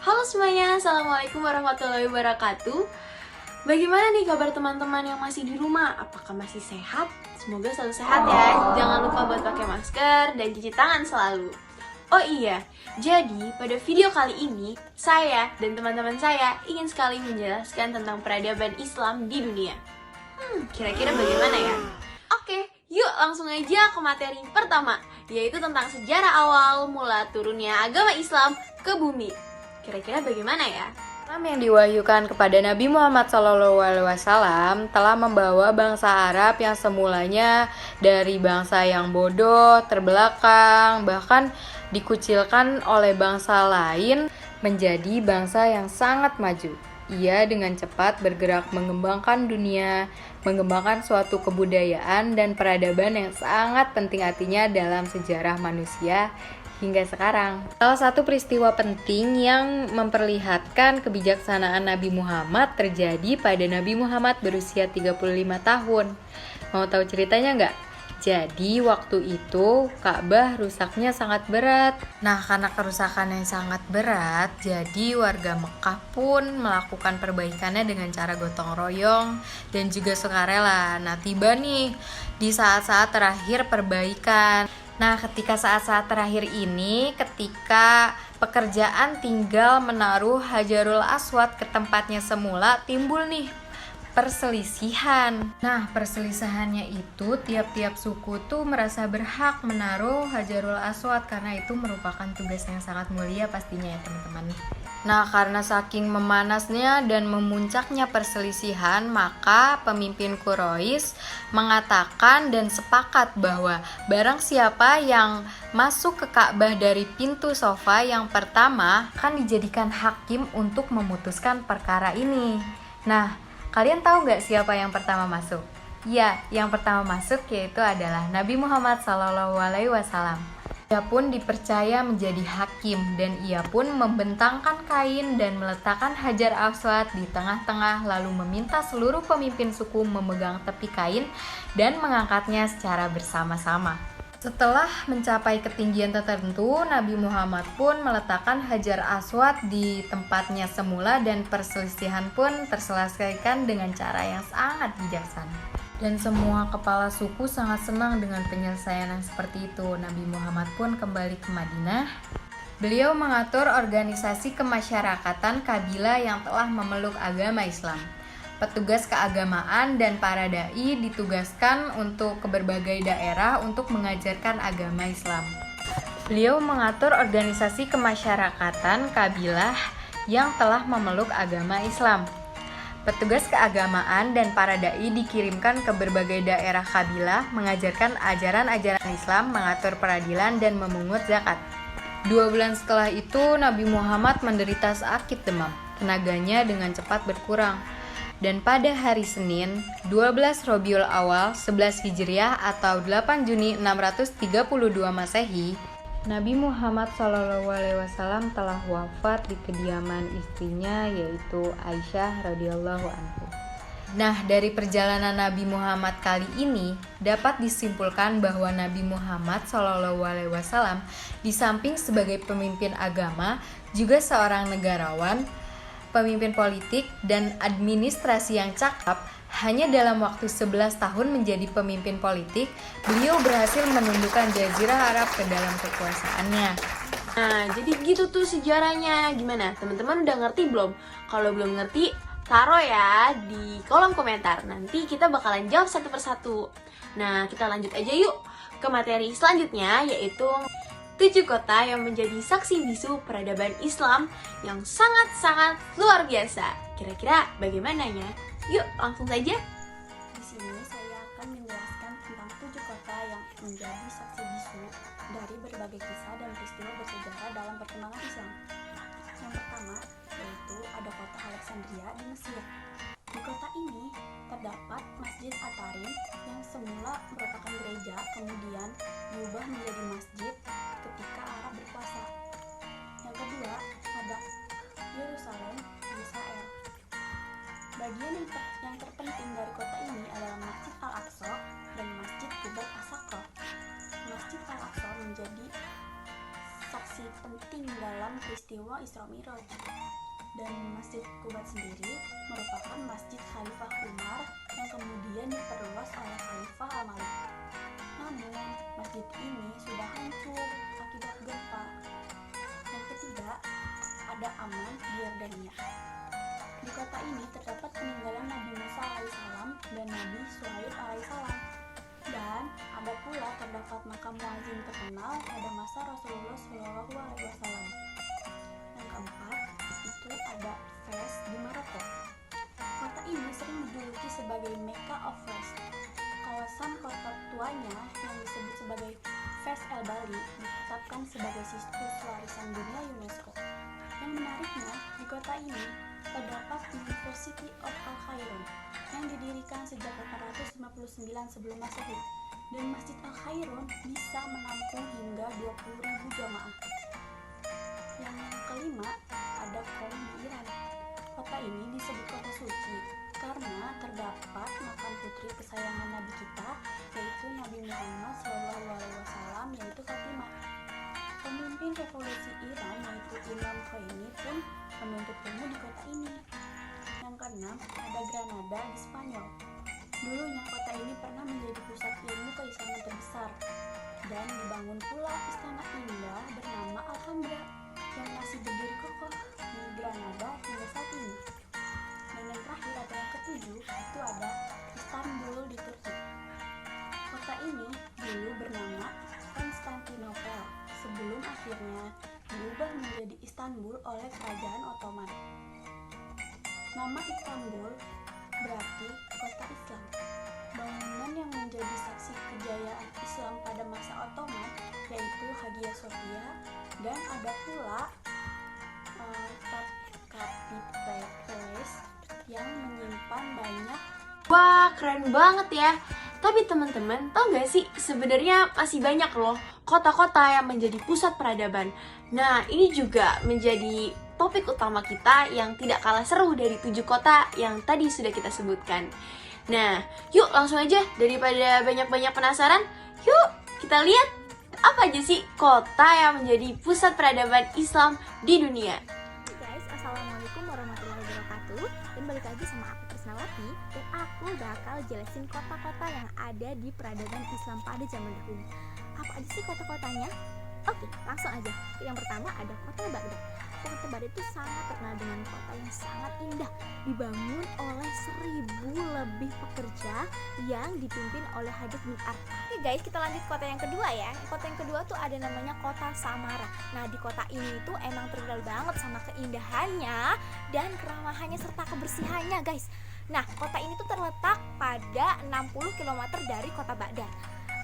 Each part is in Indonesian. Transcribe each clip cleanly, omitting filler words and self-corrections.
Halo semuanya, Assalamualaikum warahmatullahi wabarakatuh. Bagaimana nih kabar teman-teman yang masih di rumah? Apakah masih sehat? Semoga selalu sehat ya. Jangan lupa buat pakai masker dan cuci tangan selalu. Oh iya, jadi pada video kali ini saya dan teman-teman saya ingin sekali menjelaskan tentang peradaban Islam di dunia. Kira-kira bagaimana ya? Oke, yuk langsung aja ke materi pertama, yaitu tentang sejarah awal mula turunnya agama Islam ke bumi. Kira-kira bagaimana ya? Islam yang diwahyukan kepada Nabi Muhammad SAW telah membawa bangsa Arab yang semulanya dari bangsa yang bodoh, terbelakang, bahkan dikucilkan oleh bangsa lain menjadi bangsa yang sangat maju. Ia dengan cepat bergerak mengembangkan dunia, mengembangkan suatu kebudayaan dan peradaban yang sangat penting artinya dalam sejarah manusia hingga sekarang. Salah satu peristiwa penting yang memperlihatkan kebijaksanaan Nabi Muhammad terjadi pada Nabi Muhammad berusia 35 tahun. Mau tahu ceritanya nggak? Jadi waktu itu Ka'bah rusaknya sangat berat. Nah, karena kerusakan yang sangat berat, jadi warga Mekah pun melakukan perbaikannya dengan cara gotong royong dan juga sukarela. Nah, tiba nih di saat-saat terakhir perbaikan. Nah, ketika saat-saat terakhir ini, ketika pekerjaan tinggal menaruh Hajarul Aswad ke tempatnya semula, timbul nih perselisihan. Nah, perselisihannya itu tiap-tiap suku tuh merasa berhak menaruh Hajarul Aswad karena itu merupakan tugas yang sangat mulia pastinya ya teman-teman. Nah, karena saking memanasnya dan memuncaknya perselisihan, maka pemimpin Quraisy mengatakan dan sepakat bahwa barang siapa yang masuk ke Ka'bah dari pintu sofa yang pertama akan dijadikan hakim untuk memutuskan perkara ini. Nah, kalian tahu nggak siapa yang pertama masuk? Ya, yang pertama masuk yaitu adalah Nabi Muhammad SAW. Ia pun dipercaya menjadi hakim dan ia pun membentangkan kain dan meletakkan Hajar Aswad di tengah-tengah lalu meminta seluruh pemimpin suku memegang tepi kain dan mengangkatnya secara bersama-sama. Setelah mencapai ketinggian tertentu, Nabi Muhammad pun meletakkan Hajar Aswad di tempatnya semula dan perselisihan pun terselesaikan dengan cara yang sangat bijaksana. Dan semua kepala suku sangat senang dengan penyelesaian yang seperti itu. Nabi Muhammad pun kembali ke Madinah. Beliau mengatur organisasi kemasyarakatan kabilah yang telah memeluk agama Islam. Petugas keagamaan dan para dai ditugaskan untuk ke berbagai daerah untuk mengajarkan agama Islam. Beliau mengatur organisasi kemasyarakatan kabilah yang telah memeluk agama Islam. Petugas keagamaan dan para dai dikirimkan ke berbagai daerah kabilah mengajarkan ajaran-ajaran Islam, mengatur peradilan dan memungut zakat. 2 bulan setelah itu Nabi Muhammad menderita sakit demam. Tenaganya dengan cepat berkurang. Dan pada hari Senin, 12 Rabiul Awal 11 Hijriah atau 8 Juni 632 Masehi, Nabi Muhammad SAW telah wafat di kediaman istrinya yaitu Aisyah radhiyallahu anha. Nah, dari perjalanan Nabi Muhammad kali ini dapat disimpulkan bahwa Nabi Muhammad SAW di samping sebagai pemimpin agama juga seorang negarawan, pemimpin politik dan administrasi yang cakap. Hanya dalam waktu 11 tahun menjadi pemimpin politik, beliau berhasil menundukkan Jazirah Arab ke dalam kekuasaannya. Nah, jadi gitu tuh sejarahnya. Gimana? Teman-teman udah ngerti belum? Kalau belum ngerti, taruh ya di kolom komentar. Nanti kita bakalan jawab satu persatu. Nah, kita lanjut aja yuk ke materi selanjutnya, yaitu 7 kota yang menjadi saksi bisu peradaban Islam yang sangat-sangat luar biasa. Kira-kira bagaimananya? Yuk, langsung saja. Di sini saya akan menjelaskan tentang 7 kota yang menjadi saksi bisu dari berbagai kisah dan peristiwa bersejarah dalam perkembangan Islam. Yang pertama yaitu ada kota Alexandria di Mesir. Di kota ini terdapat Masjid At-Tarim yang semula merupakan gereja, kemudian diubah menjadi masjid ketika Arab berkuasa. Yang kedua ada Yerusalem di Israel. Bagian yang terpenting dari kota ini adalah Masjid Al-Aqsa dan Masjid Qubbat As-Saqqah. Masjid Al-Aqsa menjadi saksi berfungsi penting dalam peristiwa Isra Mi'raj. Dan Masjid Quba sendiri merupakan masjid Khalifah Umar yang kemudian diperluas oleh Khalifah Al-Malik. Namun, masjid ini sudah hancur akibat gempa. Yang ketiga, ada Amman di Yordania. Di kota ini terdapat peninggalan Nabi Musa alaihissalam dan Nabi Syuaib alaihissalam. Dan ada pula terdapat makam muadzin terkenal pada masa Rasulullah Shallallahu Alaihi Wasallam. Yang keempat, itu ada Fez di Maroko. Kota ini sering dijuluki sebagai Mecca of Fez. Kawasan kota tuanya yang disebut sebagai Fez El Bali ditetapkan sebagai situs warisan dunia UNESCO. Yang menariknya, di kota ini terdapat University of Al-Khairun yang didirikan sejak 859 sebelum Masehi, dan Masjid Al-Khairun bisa menampung hingga 20.000 jamaah. Yang kelima, ada Qom di Iran. Kota ini disebut kota suci karena terdapat makam putri kesayangan Nabi kita, yaitu Nabi Muhammad SAW, yaitu Fatimah. Pemimpin revolusi Iran yaitu Imam Khomeini pun menuntut ilmu di kota ini. Yang keenam, ada Granada di Spanyol. Dulunya kota ini pernah menjadi pusat ilmu keislaman terbesar, dan dibangun pula istana indah bernama Alhambra yang masih berdiri kokoh di Granada hingga saat ini. Dan yang terakhir atau yang ketujuh, itu ada Istanbul di Turki. Kota ini dulu bernama Konstantinopel sebelum akhirnya diubah menjadi Istanbul oleh Kerajaan Ottoman. Nama Istanbul berarti kota Islam. Bangunan yang menjadi saksi kejayaan Islam pada masa Ottoman yaitu Hagia Sophia, dan ada pula Topkapi Palace yang menyimpan banyak. Wah, keren banget ya. Tapi teman-teman, tau gak sih sebenarnya masih banyak loh kota-kota yang menjadi pusat peradaban. Nah, ini juga menjadi topik utama kita yang tidak kalah seru dari 7 kota yang tadi sudah kita sebutkan. Nah, yuk langsung aja, daripada banyak-banyak penasaran, yuk kita lihat apa aja sih kota yang menjadi pusat peradaban Islam di dunia. Guys, assalamualaikum warahmatullahi wabarakatuh. Dan balik lagi sama aku Krisnawati, dan aku bakal jelasin kota-kota yang ada di peradaban Islam pada zaman dahulu. Apa aja sih kota-kotanya? Oke, langsung aja. Yang pertama ada kota Baghdad. Kota Baghdad itu sangat terkenal dengan kota yang sangat indah, dibangun oleh 1.000 lebih pekerja yang dipimpin oleh Hajjaj bin Arfah. Oke guys, kita lanjut kota yang kedua ya. Kota yang kedua tuh ada namanya kota Samara. Nah, di kota ini tuh emang terkenal banget sama keindahannya dan keramahannya serta kebersihannya guys. Nah, kota ini tuh terletak pada 60 km dari kota Baghdad,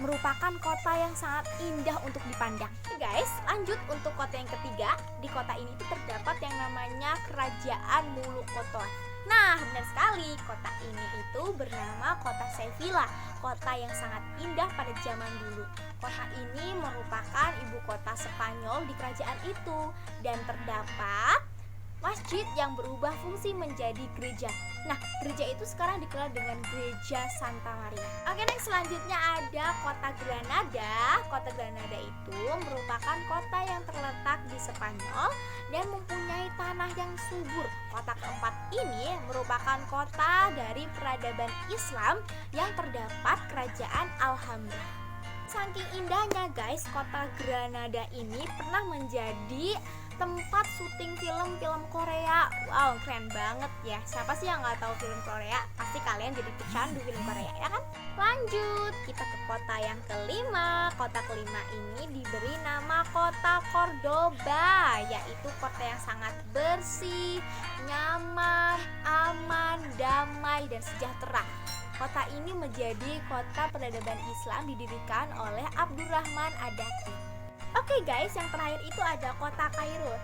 merupakan kota yang sangat indah untuk dipandang. Guys, lanjut untuk kota yang ketiga. Di kota ini tuh terdapat yang namanya Kerajaan Mulukotoan. Nah, benar sekali, kota ini itu bernama kota Sevilla, kota yang sangat indah pada zaman dulu. Kota ini merupakan ibu kota Spanyol di kerajaan itu, dan terdapat masjid yang berubah fungsi menjadi gereja. Nah, gereja itu sekarang dikenal dengan Gereja Santa Maria. Oke, next selanjutnya ada kota Granada. Kota Granada itu merupakan kota yang terletak di Spanyol dan mempunyai tanah yang subur. Kota keempat ini merupakan kota dari peradaban Islam yang terdapat Kerajaan Alhambra. Saking indahnya guys, kota Granada ini pernah menjadi tempat syuting film-film Korea. Wow, keren banget ya. Siapa sih yang nggak tahu film Korea? Pasti kalian jadi pecandu film Korea, ya kan? Lanjut, kita ke kota yang kelima. Kota kelima ini diberi nama kota Cordoba, yaitu kota yang sangat bersih, nyaman, aman, damai, dan sejahtera. Kota ini menjadi kota peradaban Islam didirikan oleh Abdurrahman Ad-Daqi. Oke guys, yang terakhir itu ada kota Kairo.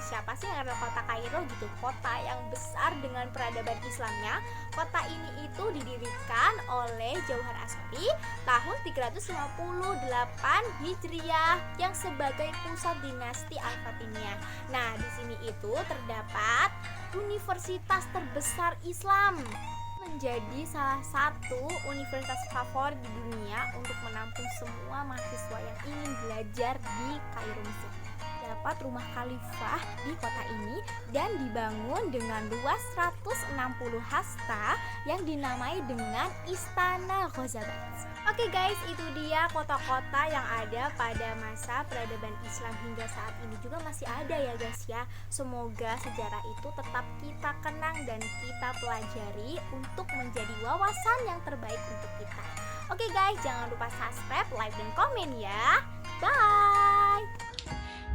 Siapa sih yang ada kota Kairo gitu? Kota yang besar dengan peradaban Islamnya. Kota ini itu didirikan oleh Jauhar Asori tahun 358 Hijriah yang sebagai pusat dinasti Al-Fatimiyah. Nah, di sini itu terdapat universitas terbesar Islam, menjadi salah satu universitas favorit di dunia untuk menampung semua mahasiswa yang ingin belajar di Kairo, Mesir. terdapat rumah khalifah di kota ini dan dibangun dengan luas 160 hasta yang dinamai dengan Istana Ghazabat. Oke guys, itu dia kota-kota yang ada pada masa peradaban Islam hingga saat ini juga masih ada ya guys ya. Semoga sejarah itu tetap kita kenang dan kita pelajari untuk menjadi wawasan yang terbaik untuk kita. Oke guys, jangan lupa subscribe, like, dan komen ya. Bye!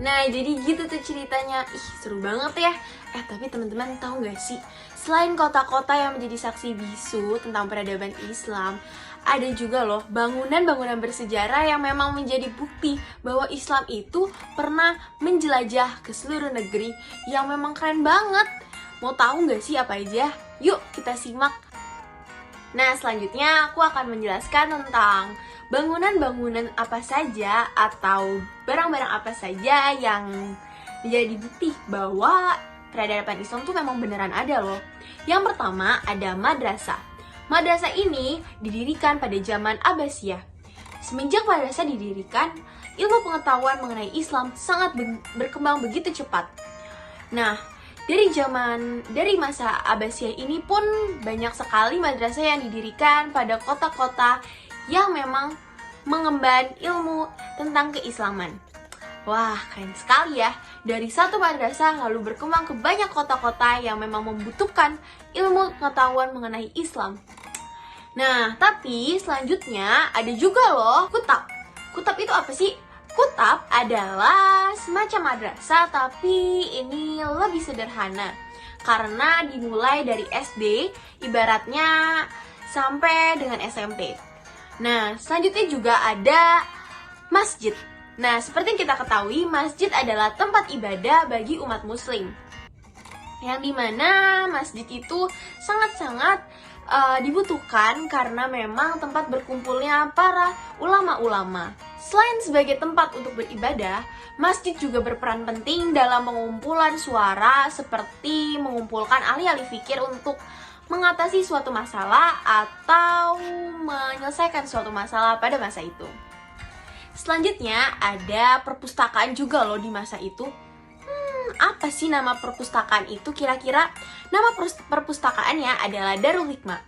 Nah, jadi gitu tuh ceritanya. Ih, seru banget ya. Tapi teman-teman tahu gak sih, selain kota-kota yang menjadi saksi bisu tentang peradaban Islam, ada juga loh bangunan-bangunan bersejarah yang memang menjadi bukti bahwa Islam itu pernah menjelajah ke seluruh negeri yang memang keren banget. Mau tahu gak sih apa aja? Yuk kita simak. Nah, selanjutnya aku akan menjelaskan tentang bangunan-bangunan apa saja atau barang-barang apa saja yang menjadi bukti bahwa peradaban Islam tuh memang beneran ada loh. Yang pertama ada madrasah. Madrasah ini didirikan pada zaman Abbasiyah. Semenjak madrasah didirikan, ilmu pengetahuan mengenai Islam sangat berkembang begitu cepat. Nah, dari masa Abbasiyah ini pun banyak sekali madrasah yang didirikan pada kota-kota yang memang mengemban ilmu tentang keislaman. Wah, keren sekali ya. Dari satu madrasah lalu berkembang ke banyak kota-kota yang memang membutuhkan ilmu pengetahuan mengenai Islam. Nah, tapi selanjutnya ada juga loh kutab. Kutab itu apa sih? Kutab adalah semacam madrasah tapi ini lebih sederhana. Karena dimulai dari SD, ibaratnya sampai dengan SMP. Nah, selanjutnya juga ada masjid. Nah, seperti yang kita ketahui, masjid adalah tempat ibadah bagi umat muslim. Yang dimana masjid itu sangat-sangat dibutuhkan karena memang tempat berkumpulnya para ulama-ulama. Selain sebagai tempat untuk beribadah, masjid juga berperan penting dalam pengumpulan suara seperti mengumpulkan ahli-ahli fikir untuk mengatasi suatu masalah atau menyelesaikan suatu masalah pada masa itu. Selanjutnya ada perpustakaan juga loh di masa itu. Apa sih nama perpustakaan itu kira-kira? Nama perpustakaannya adalah Darul Hikmah.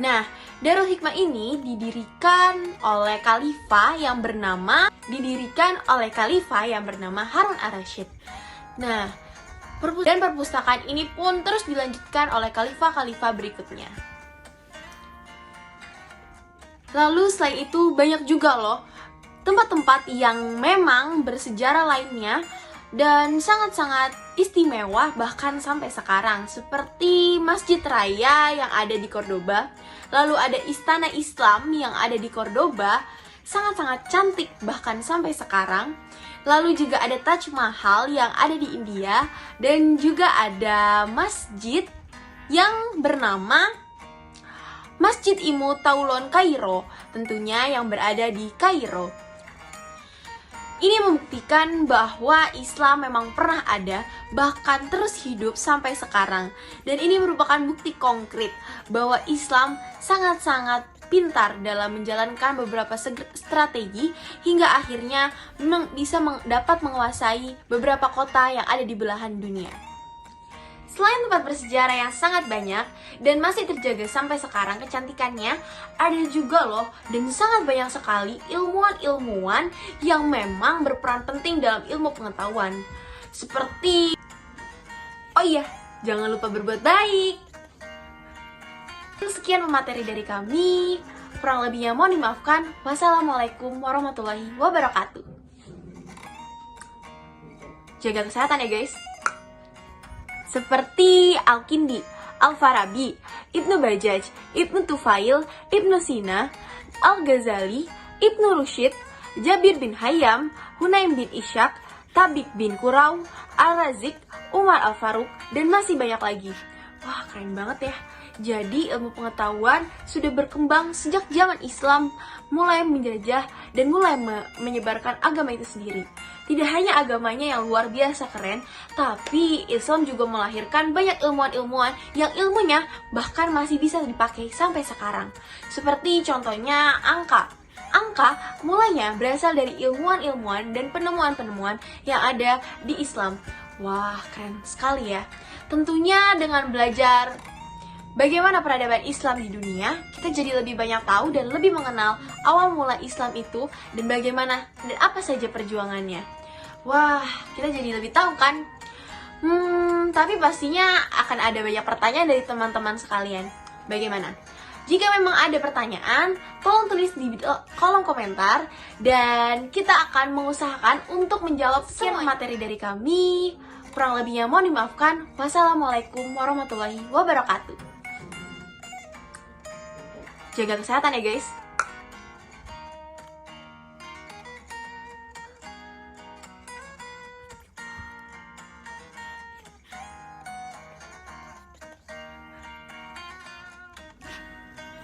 Nah, Darul Hikmah ini didirikan oleh khalifah yang bernama Harun ar-Rasyid. Nah, dan perpustakaan ini pun terus dilanjutkan oleh khalifah-khalifah berikutnya. Lalu selain itu banyak juga loh tempat-tempat yang memang bersejarah lainnya dan sangat-sangat istimewa bahkan sampai sekarang, seperti Masjid Raya yang ada di Cordoba. Lalu ada Istana Islam yang ada di Cordoba, sangat-sangat cantik bahkan sampai sekarang. Lalu juga ada Taj Mahal yang ada di India, dan juga ada masjid yang bernama Masjid Imu Taulon Kairo, tentunya yang berada di Kairo. Ini membuktikan bahwa Islam memang pernah ada, bahkan terus hidup sampai sekarang. Dan ini merupakan bukti konkret bahwa Islam sangat-sangat pintar dalam menjalankan beberapa strategi hingga akhirnya dapat menguasai beberapa kota yang ada di belahan dunia. Selain tempat bersejarah yang sangat banyak dan masih terjaga sampai sekarang kecantikannya, ada juga loh dan sangat banyak sekali ilmuwan-ilmuwan yang memang berperan penting dalam ilmu pengetahuan. Seperti, oh iya, jangan lupa berbuat baik. Sekian materi dari kami, kurang lebihnya mohon dimaafkan. Wassalamualaikum warahmatullahi wabarakatuh. Jaga kesehatan ya guys. Seperti Al-Kindi, Al-Farabi, Ibnu Bajjaj, Ibnu Tufail, Ibnu Sina, Al-Ghazali, Ibnu Rushid, Jabir bin Hayyam, Hunaim bin Ishaq, Tabik bin Qurau, Al-Razik, Umar Al-Faruq, dan masih banyak lagi. Wah, keren banget ya. Jadi ilmu pengetahuan sudah berkembang sejak zaman Islam mulai menjajah dan mulai menyebarkan agama itu sendiri. Tidak hanya agamanya yang luar biasa keren, tapi Islam juga melahirkan banyak ilmuwan-ilmuwan yang ilmunya bahkan masih bisa dipakai sampai sekarang. Seperti contohnya angka. angka mulanya berasal dari ilmuwan-ilmuwan dan penemuan-penemuan yang ada di Islam. Wah, keren sekali ya. Tentunya dengan belajar bagaimana peradaban Islam di dunia, kita jadi lebih banyak tahu dan lebih mengenal awal mula Islam itu dan bagaimana dan apa saja perjuangannya. Wah, kita jadi lebih tahu kan? Tapi pastinya akan ada banyak pertanyaan dari teman-teman sekalian. Bagaimana? Jika memang ada pertanyaan, tolong tulis di kolom komentar dan kita akan mengusahakan untuk menjawab semua materi dari kami. Kurang lebihnya mohon dimaafkan. Wassalamualaikum warahmatullahi wabarakatuh. Jaga kesehatan ya guys.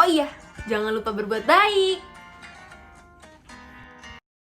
Oh iya, jangan lupa berbuat baik.